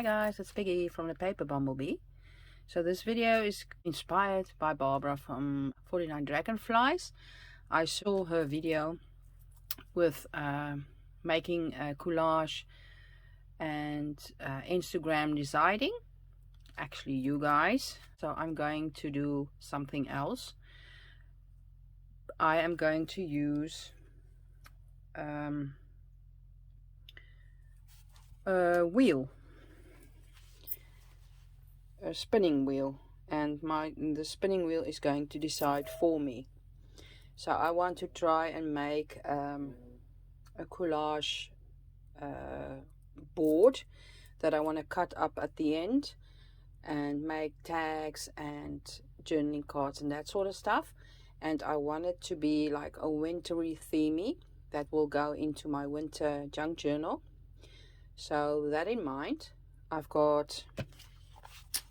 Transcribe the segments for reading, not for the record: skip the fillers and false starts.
guys, it's Piggy from the paper Bumblebee. So this video is inspired by Barbara from 49 Dragonflies. I saw her video with making a collage and Instagram deciding. Actually, you guys. So I'm going to do something else. I am going to use a wheel, a spinning wheel, and the spinning wheel is going to decide for me. So I want to try and make a collage board that I want to cut up at the end and make tags and journaling cards and that sort of stuff. And I want it to be like a wintry themey that will go into my winter junk journal. So that in mind, I've got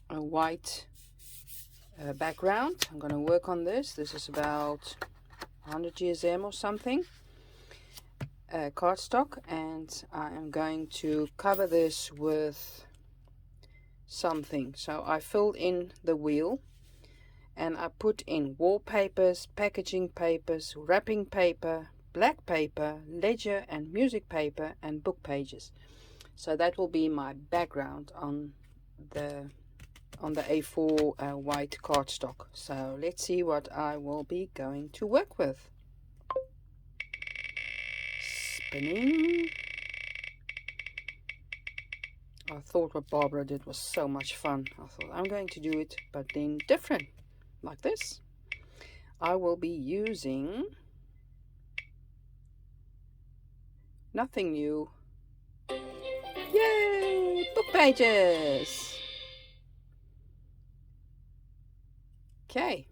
a white background. I'm going to work on this. This is about 100 GSM or something, cardstock, and I am going to cover this with something. So I filled in the wheel and I put in wallpapers, packaging papers, wrapping paper, black paper, ledger and music paper, and book pages. So that will be my background on the A4 white cardstock. So let's see what I will be going to work with. Spinning. I thought what Barbara did was so much fun. I thought I'm going to do it, but then different, like this. I will be using nothing new. Yay! Book pages! Okay.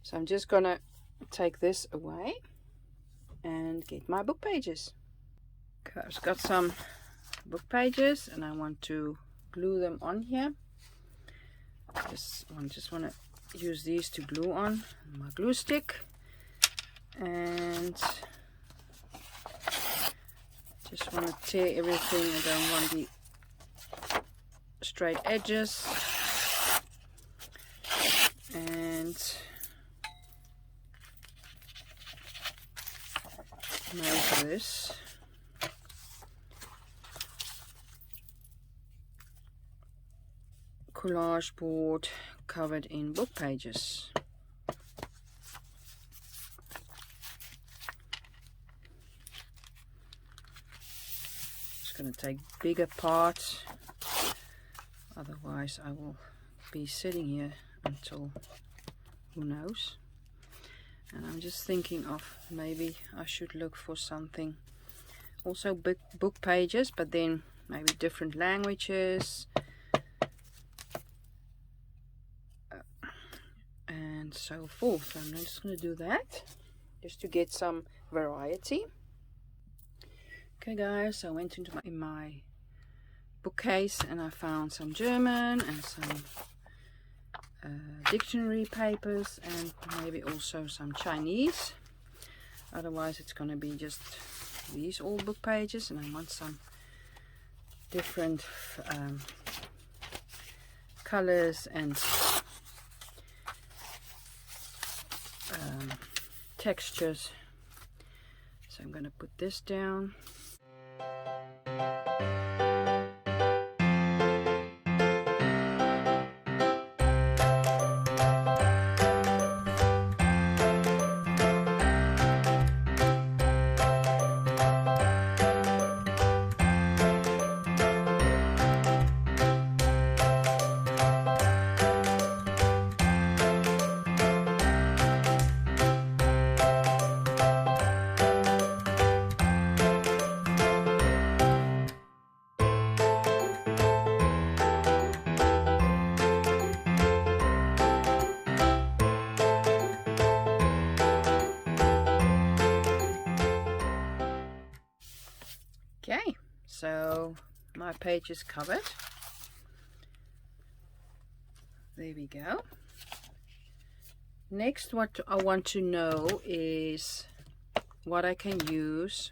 So I'm just gonna take this away and get my book pages. Okay, I've got some book pages and I want to glue them on here. I just want to use these to glue on my glue stick, and just want to tear everything. I don't want the straight edges, and make this collage board covered in book pages. Going to take bigger parts, otherwise I will be sitting here until who knows. And I'm just thinking of maybe I should look for something also big book pages, but then maybe different languages and so forth. I'm just going to do that just to get some variety. Okay guys, I went into my bookcase and I found some German and some dictionary papers and maybe also some Chinese. Otherwise it's going to be just these old book pages, and I want some different colors and textures. So I'm going to put this down. Okay, so my page is covered. There we go. Next, what I want to know is what I can use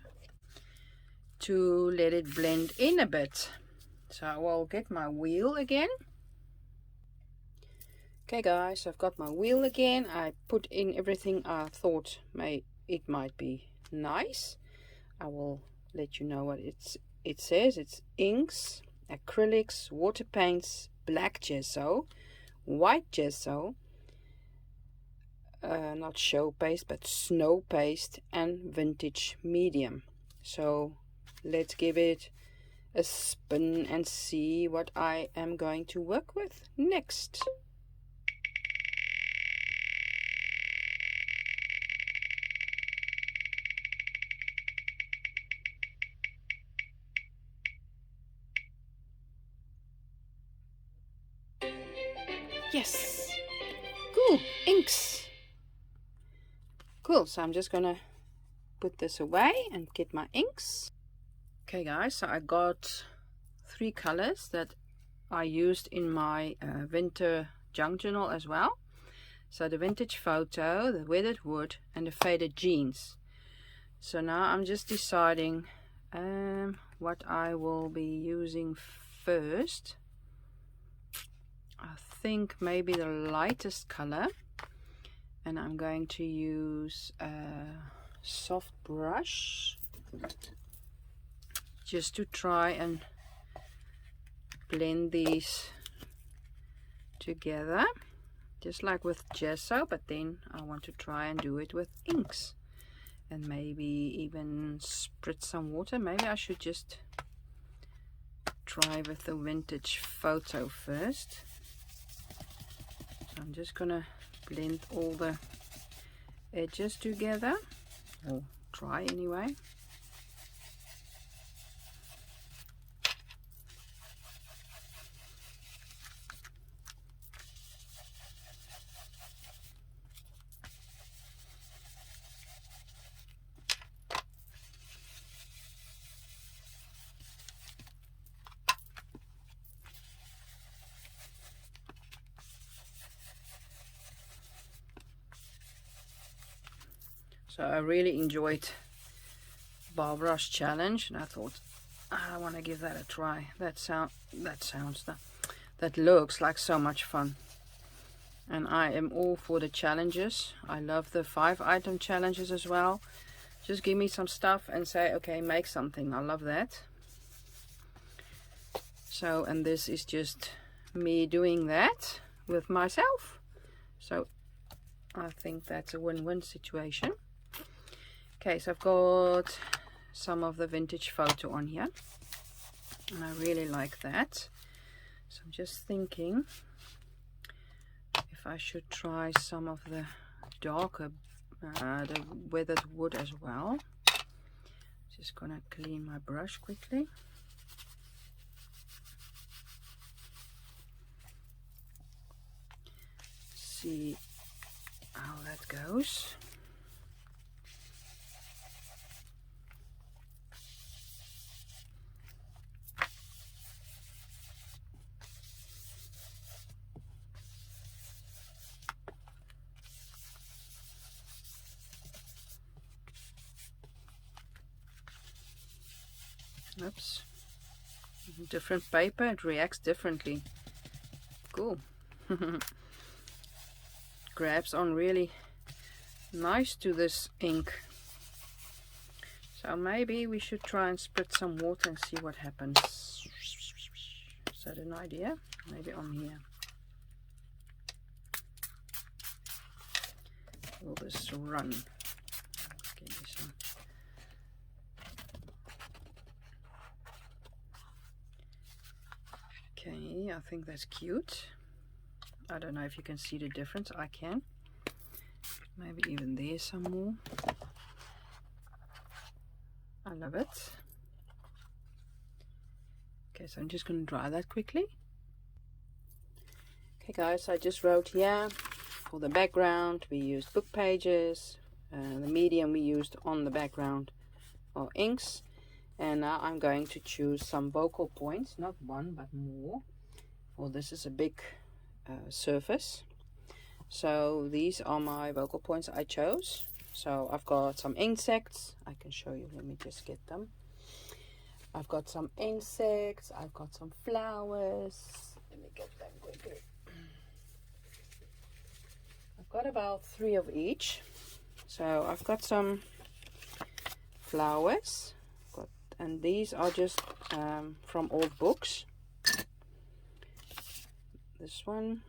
to let it blend in a bit. So I will get my wheel again. Okay guys, I've got my wheel again. I put in everything I thought it might be nice. I will let you know what it says. It's inks, acrylics, water paints, black gesso, white gesso, not show paste but snow paste, and vintage medium. So let's give it a spin and see what I am going to work with next. Yes, cool, inks. Cool, so I'm just gonna put this away and get my inks. Okay guys, so I got 3 colors that I used in my winter junk journal as well. So the vintage photo, the weathered wood, and the faded jeans. So now I'm just deciding what I will be using first. I think maybe the lightest color, and I'm going to use a soft brush just to try and blend these together, just like with gesso, but then I want to try and do it with inks and maybe even spritz some water. Maybe I should just try with the vintage photo first. So I'm just gonna blend all the edges together, or try anyway. So I really enjoyed Barbara's challenge, and I thought I want to give that a try. That looks like so much fun, and I am all for the challenges. I love the 5-item challenges as well. Just give me some stuff and say, okay, make something. I love that. So, and this is just me doing that with myself. So I think that's a win-win situation. Okay, so I've got some of the vintage photo on here, and I really like that. So I'm just thinking if I should try some of the darker, the weathered wood as well. Just gonna clean my brush quickly. See how that goes. Oops, different paper, it reacts differently. Cool. Grabs on really nice to this ink. So maybe we should try and spritz some water and see what happens. Is that an idea? Maybe on here. Will this run? Give me some. Okay, I think that's cute. I don't know if you can see the difference. I can. Maybe even there's some more. I love it. Okay, so I'm just going to dry that quickly. Okay guys, I just wrote here for the background we used book pages. The medium we used on the background are inks. And now I'm going to choose some vocal points, not one but more. Well, this is a big surface. So these are my vocal points I chose. So I've got some insects. I can show you. Let me just get them. I've got some insects, I've got some flowers. Let me get them quickly. I've got about 3 of each. So I've got some flowers, and these are just from old books. This one,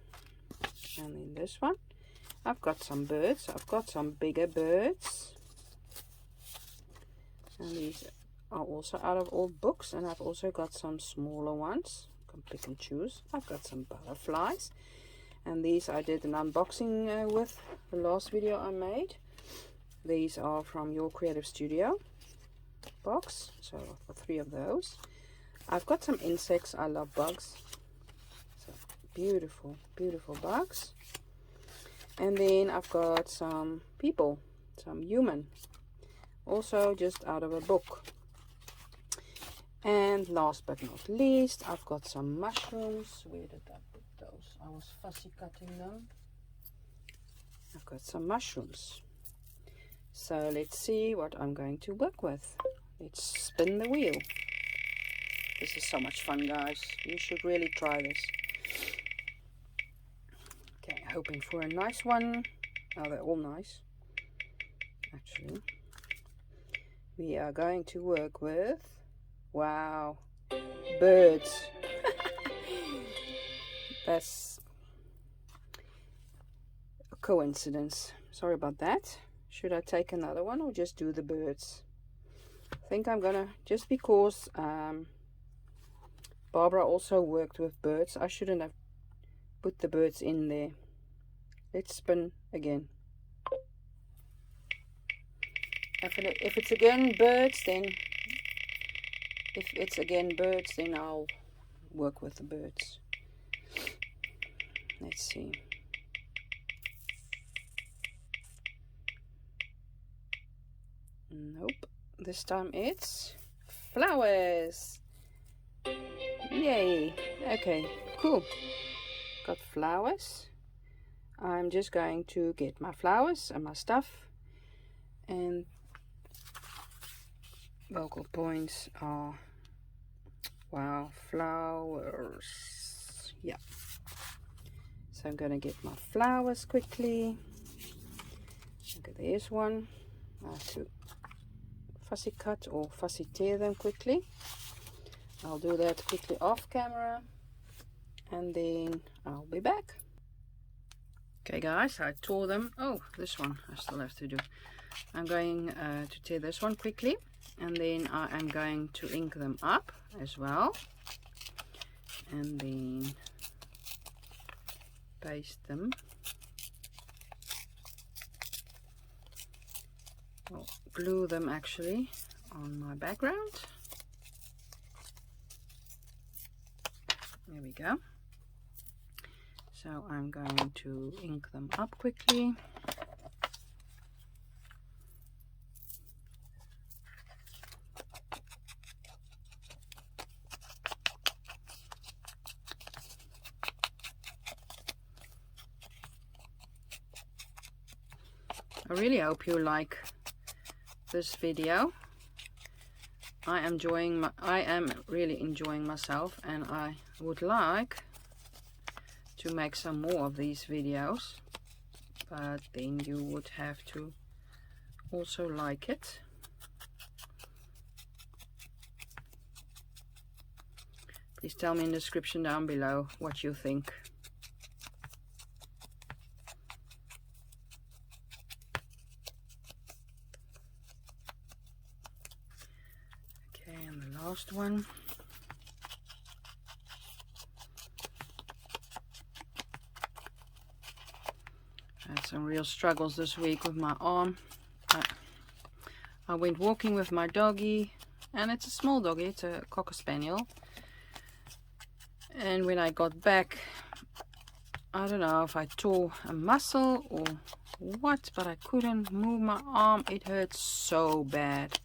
and then this one. I've got some birds. I've got some bigger birds, and these are also out of old books. And I've also got some smaller ones. You can pick and choose. I've got some butterflies, and these I did an unboxing with the last video I made. These are from Your Creative Studio box, so I've got 3 of those. I've got some insects. I love bugs, so beautiful, beautiful bugs. And then I've got some people, some human, also just out of a book. And last but not least, I've got some mushrooms. Where did I put those? I was fussy cutting them. I've got some mushrooms. So let's see what I'm going to work with. Let's spin the wheel. This is so much fun, guys. You should really try this. Okay, hoping for a nice one. Oh, they're all nice, actually. We are going to work with, wow, birds. That's a coincidence. Sorry about that. Should I take another one or just do the birds? I think I'm gonna, just because Barbara also worked with birds, I shouldn't have put the birds in there. Let's spin again. If it's again birds, then I'll work with the birds. Let's see. Nope. This time it's flowers. Yay. Okay, cool. Got flowers. I'm just going to get my flowers and my stuff. And vocal points are, wow, flowers. Yeah. So I'm going to get my flowers quickly. Okay, there's one. I have to fussy cut or fussy tear them quickly. I'll do that quickly off camera, and then I'll be back. Okay guys, I tore them. Oh, this one I still have to do. I'm going to tear this one quickly, and then I am going to ink them up as well, and then paste them. I'll glue them actually on my background. There we go. So I'm going to ink them up quickly. I really hope you like this video. I am really enjoying myself, and I would like to make some more of these videos, but then you would have to also like it. Please tell me in the description down below what you think. Okay, and the last one. I had some real struggles this week with my arm. I went walking with my doggy, and it's a small doggy, it's a Cocker Spaniel. And when I got back, I don't know if I tore a muscle or what, but I couldn't move my arm. It hurt so bad.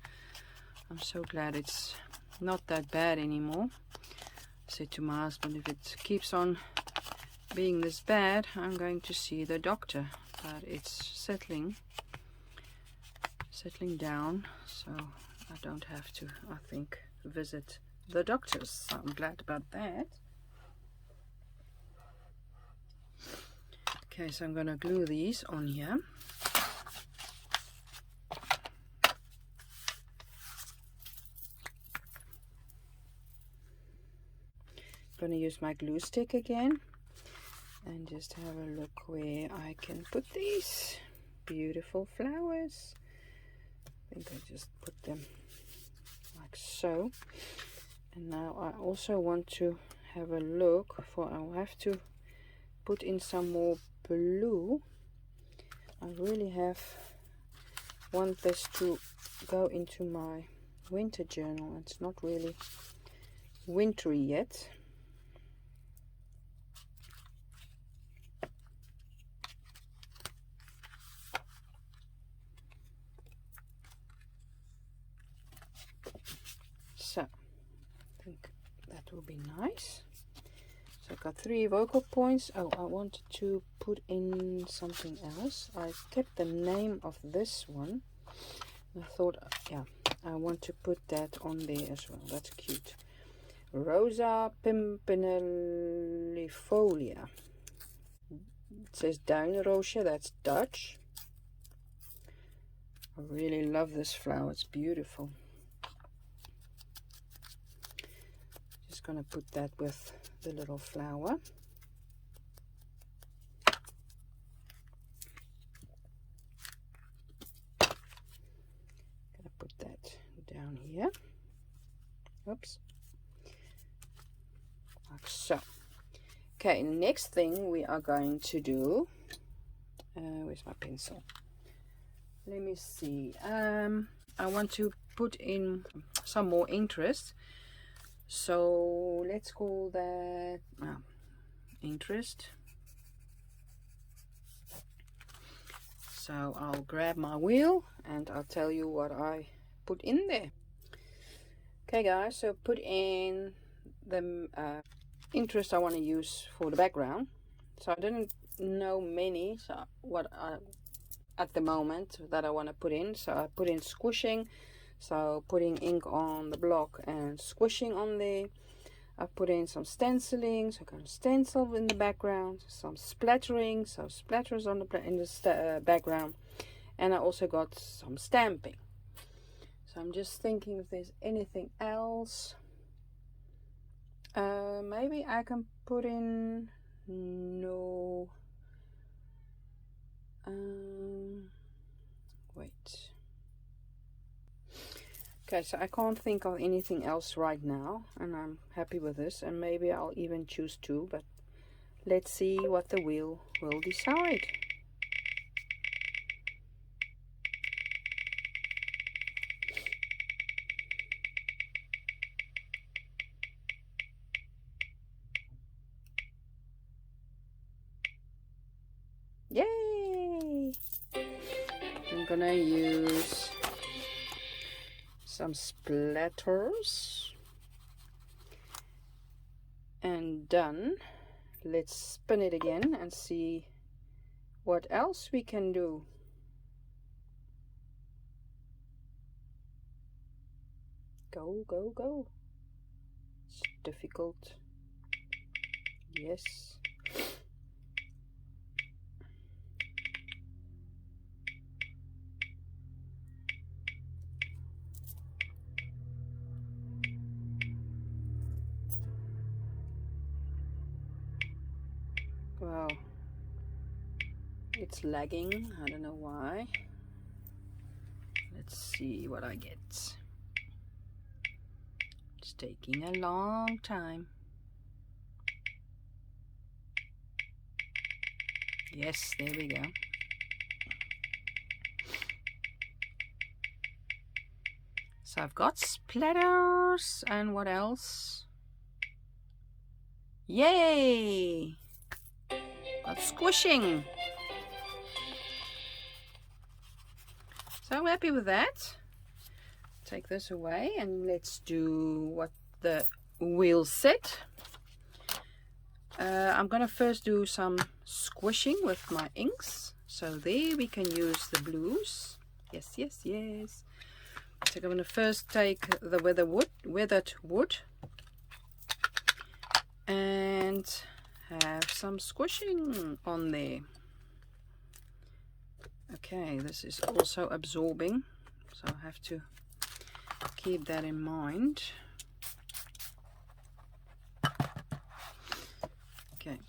I'm so glad it's not that bad anymore. I said to my husband, if it keeps on being this bad, I'm going to see the doctor. But it's settling down, so I don't have to, I think, visit the doctors. So I'm glad about that. Okay, so I'm going to glue these on here. I'm going to use my glue stick again and just have a look where I can put these beautiful flowers. I think I just put them like so. And now I also want to have a look for, I'll have to put in some more blue. I really want this to go into my winter journal. It's not really wintry yet. So I think that will be nice. So I've got 3 vocal points. Oh, I wanted to put in something else. I kept the name of this one. I thought, yeah, I want to put that on there as well. That's cute. Rosa pimpinellifolia. It says duinroosje, that's Dutch. I really love this flower. It's beautiful. Just gonna put that with the little flower. Gonna put that down here. Oops. Like so. Okay, next thing we are going to do. Where's my pencil? Let me see. I want to put in some more interest. So let's call that interest. So I'll grab my wheel and I'll tell you what I put in there. Okay guys, so put in the interest I want to use for the background. So I didn't know many, so what I at the moment that I want to put in. So I put in squishing, so putting ink on the block and squishing on there. I put in some stenciling, so I can stencil in the background, some splattering, so splatters on in the background, and I also got some stamping. So I'm just thinking if there's anything else. Maybe I can put in wait. Okay, so I can't think of anything else right now, and I'm happy with this, and maybe I'll even choose 2, but let's see what the wheel will decide. Yay! I'm gonna use some splatters and done. Let's spin it again and see what else we can do. Go, go, go. It's difficult. Yes. Wow, it's lagging. I don't know why. Let's see what I get. It's taking a long time. Yes, there we go. So I've got splatters, and what else? Yay! Got squishing. So I'm happy with that. Take this away and let's do what the wheel said. I'm gonna first do some squishing with my inks. So there we can use the blues. Yes, yes, yes. So I'm going to first take the weathered wood and have some squishing on there. Okay, this is also absorbing, so I have to keep that in mind. Okay.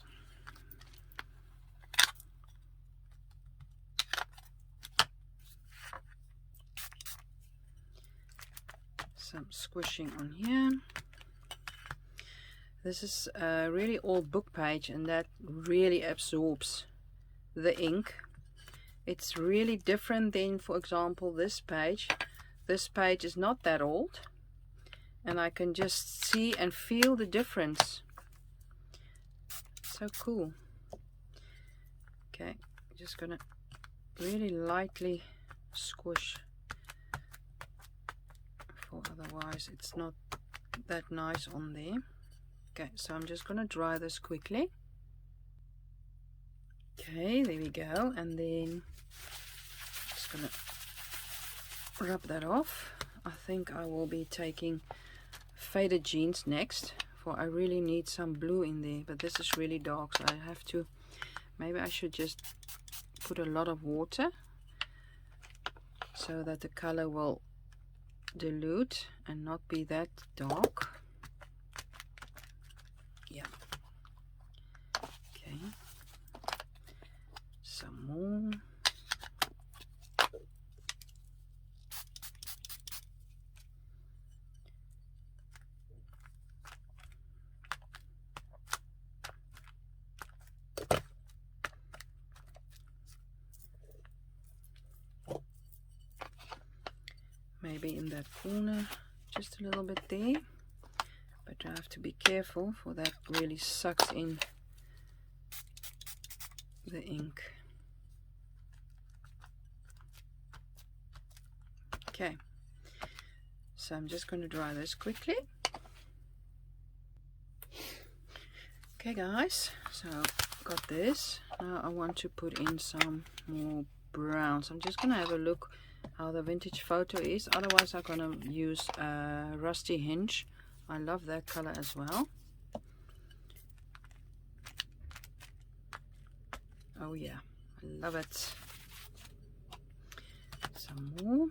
Some squishing on here. This is a really old book page, and that really absorbs the ink. It's really different than, for example, this page. This page is not that old, and I can just see and feel the difference. So cool. Okay, just gonna really lightly squish, for otherwise it's not that nice on there. Okay, so I'm just gonna dry this quickly. Okay, there we go, and then just gonna rub that off. I think I will be taking faded jeans next, for I really need some blue in there, but this is really dark, so I have to, maybe I should just put a lot of water so that the color will dilute and not be that dark. Yeah. Okay. Some more. Maybe in that corner, just a little bit there, but I have to be careful, for that really sucks in the ink. Okay, so I'm just going to dry this quickly. Okay guys, so got this. Now I want to put in some more brown, so I'm just going to have a look how the vintage photo is. Otherwise I'm going to use Rusty Hinge. I love that color as well. Oh yeah, I love it. Some more.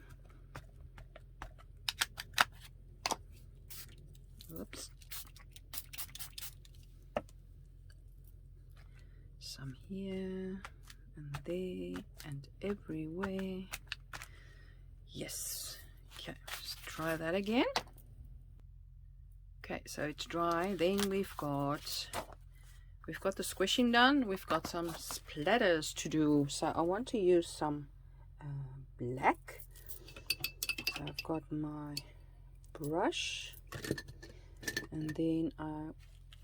Oops. Some here and there and everywhere. Yes. Okay, just try that again. Okay, so it's dry. Then we've got the squishing done. We've got some splatters to do. So I want to use some black. So I've got my brush, and then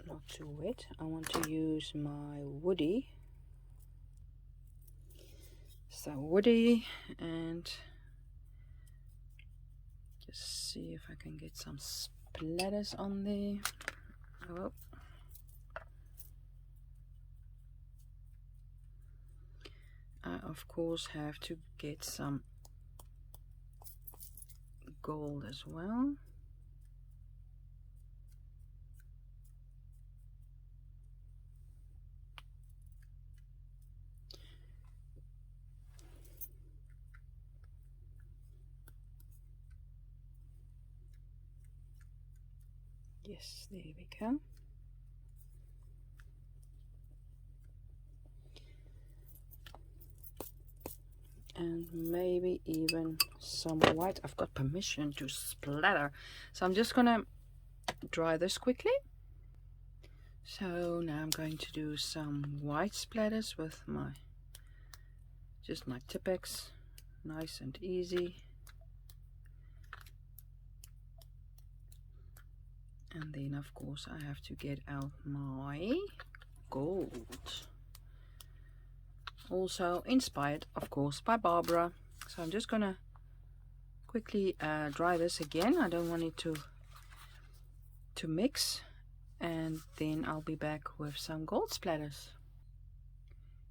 not too wet. I want to use my woody. So woody, and just see if I can get some splatters on there. Oh. I of course have to get some gold as well. Yes, there we go. And maybe even some white. I've got permission to splatter, so I'm just gonna dry this quickly. So now I'm going to do some white splatters with my Tipp-Ex, nice and easy. And then of course I have to get out my gold. Also inspired of course by Barbara. So I'm just gonna quickly dry this again. I don't want it to mix, and then I'll be back with some gold splatters.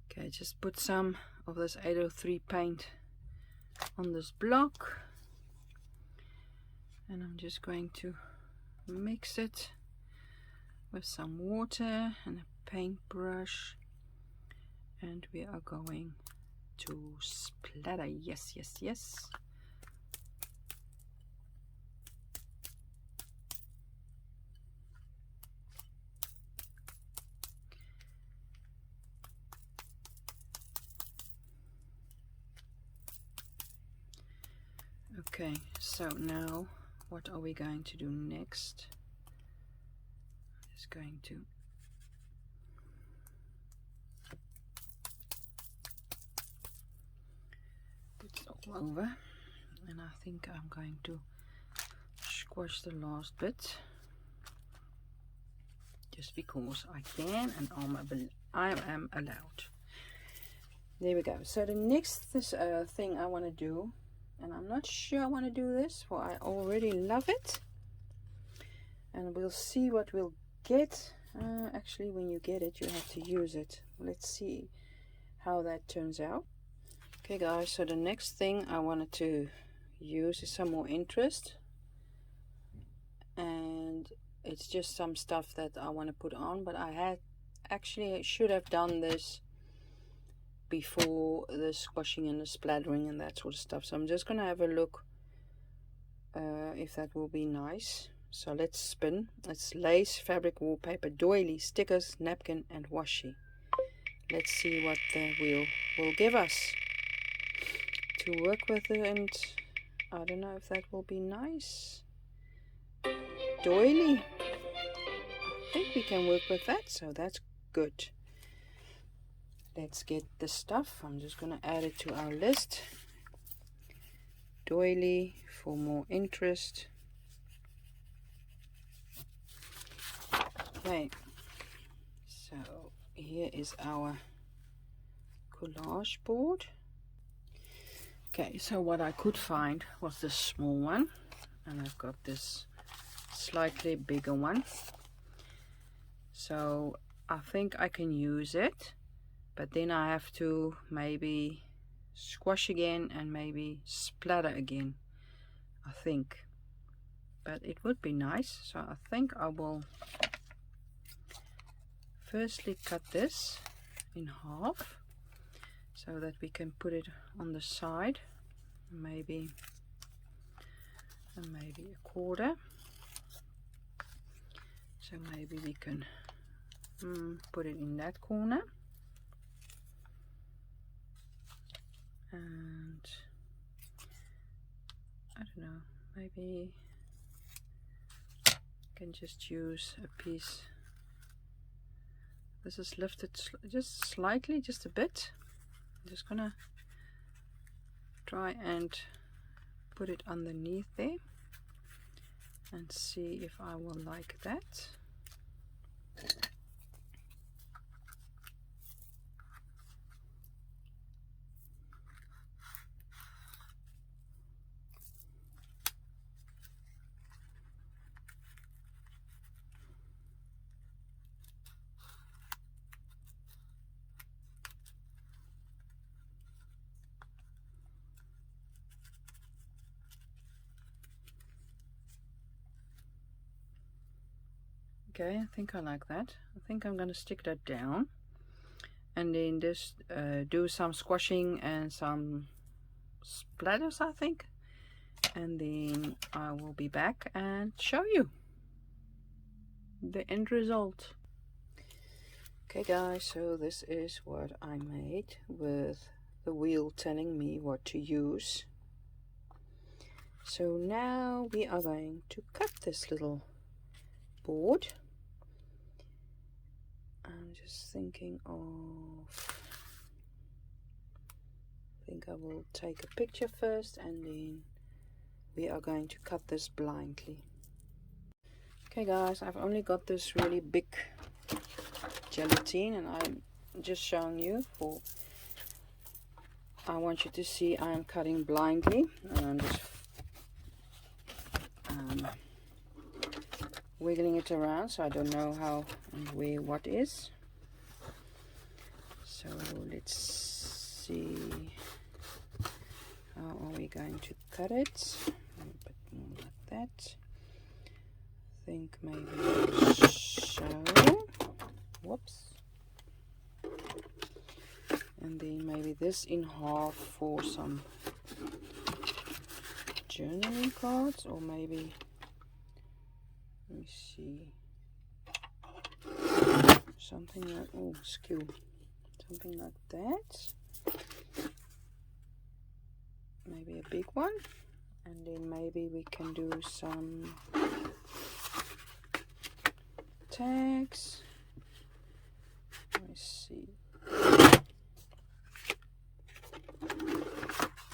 Okay, just put some of this 803 paint on this block. And I'm just going to mix it with some water and a paintbrush, and we are going to splatter. Yes, yes, yes. Okay, so now what are we going to do next? Just going to put it all over, and I think I'm going to squash the last bit just because I can and I am allowed. There we go. So the next thing I want to do, and I'm not sure I want to do this, for I already love it, and we'll see what we'll get. Actually, when you get it, you have to use it. Let's see how that turns out. Okay guys, so the next thing I wanted to use is some more interest, and it's just some stuff that I want to put on, but I should have done this before the squashing and the splattering and that sort of stuff. So I'm just gonna have a look if that will be nice. So let's spin. It's lace, fabric, wallpaper, doily, stickers, napkin and washi. Let's see what the wheel will give us to work with it, and I don't know if that will be nice. Doily, I think we can work with that, so that's good. Let's get the stuff. I'm just going to add it to our list. Doily for more interest. Okay, so here is our collage board. Okay, so what I could find was this small one, and I've got this slightly bigger one. So I think I can use it, but then I have to maybe squash again and maybe splatter again, I think. But it would be nice, so I think I will firstly cut this in half so that we can put it on the side, maybe a quarter. So maybe we can put it in that corner, and I don't know, maybe I can just use a piece. This is lifted just slightly, just a bit. I'm just gonna try and put it underneath there and see if I will like that. Okay, I think I like that. I think I'm gonna stick that down and then just do some squashing and some splatters, I think, and then I will be back and show you the end result. Okay guys, so this is what I made with the wheel telling me what to use. So now we are going to cut this little board. I'm just thinking of, I think I will take a picture first, and then we are going to cut this blindly. Okay guys, I've only got this really big gelatine, and I'm just showing you for, I want you to see I'm cutting blindly, and I'm just wiggling it around, so I don't know how and where what is. So let's see, how are we going to cut it? A bit more like that. I think maybe so. Whoops. And then maybe this in half for some journaling cards, or maybe, let me see, something like, oh, skew, something like that. Maybe a big one, and then maybe we can do some tags. Let me see.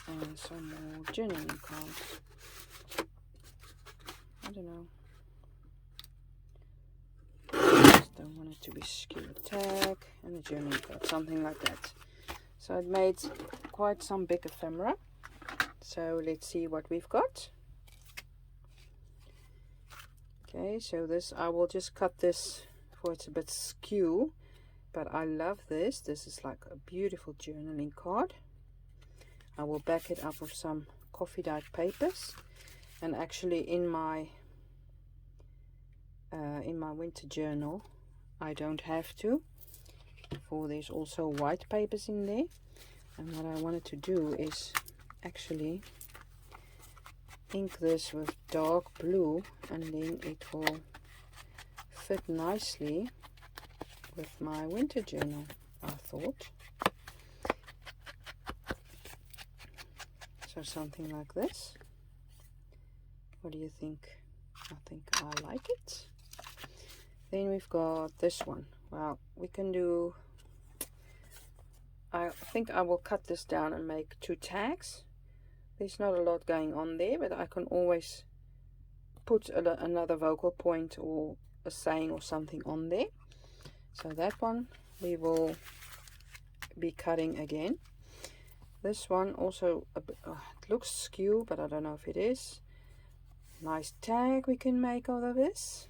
And some more journaling cards. I don't know. Just don't want it to be skew. Tag and a journaling card, something like that. So it made quite some big ephemera. So let's see what we've got. Okay, so this, I will just cut this for it's a bit skew, but I love this. This is like a beautiful journaling card. I will back it up with some coffee dyed papers, and actually in my winter journal I don't have to, for there's also white papers in there. And what I wanted to do is actually ink this with dark blue, and then it will fit nicely with my winter journal, I thought. So something like this. What do you think? I think I like it. Then we've got this one. Well, we can do, I think I will cut this down and make 2 tags. There's not a lot going on there, but I can always put another vocal point or a saying or something on there. So that one we will be cutting again. This one also a bit, it looks skew, but I don't know if it is. Nice tag we can make out of this.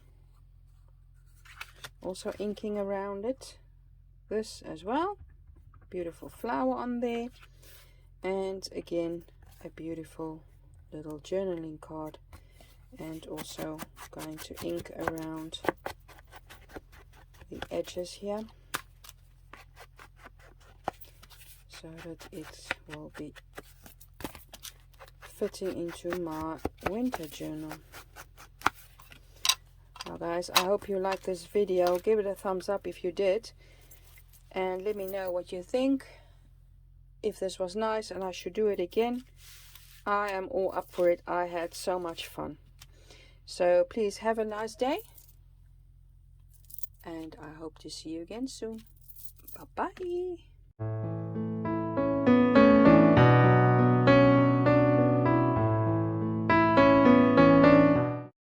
Also inking around it. This as well. Beautiful flower on there. And again, a beautiful little journaling card. And also going to ink around the edges here, so that it will be fitting into my winter journal. Now guys, I hope you liked this video. Give it a thumbs up if you did, and let me know what you think. If this was nice and I should do it again, I am all up for it. I had so much fun. So please have a nice day, and I hope to see you again soon. Bye bye.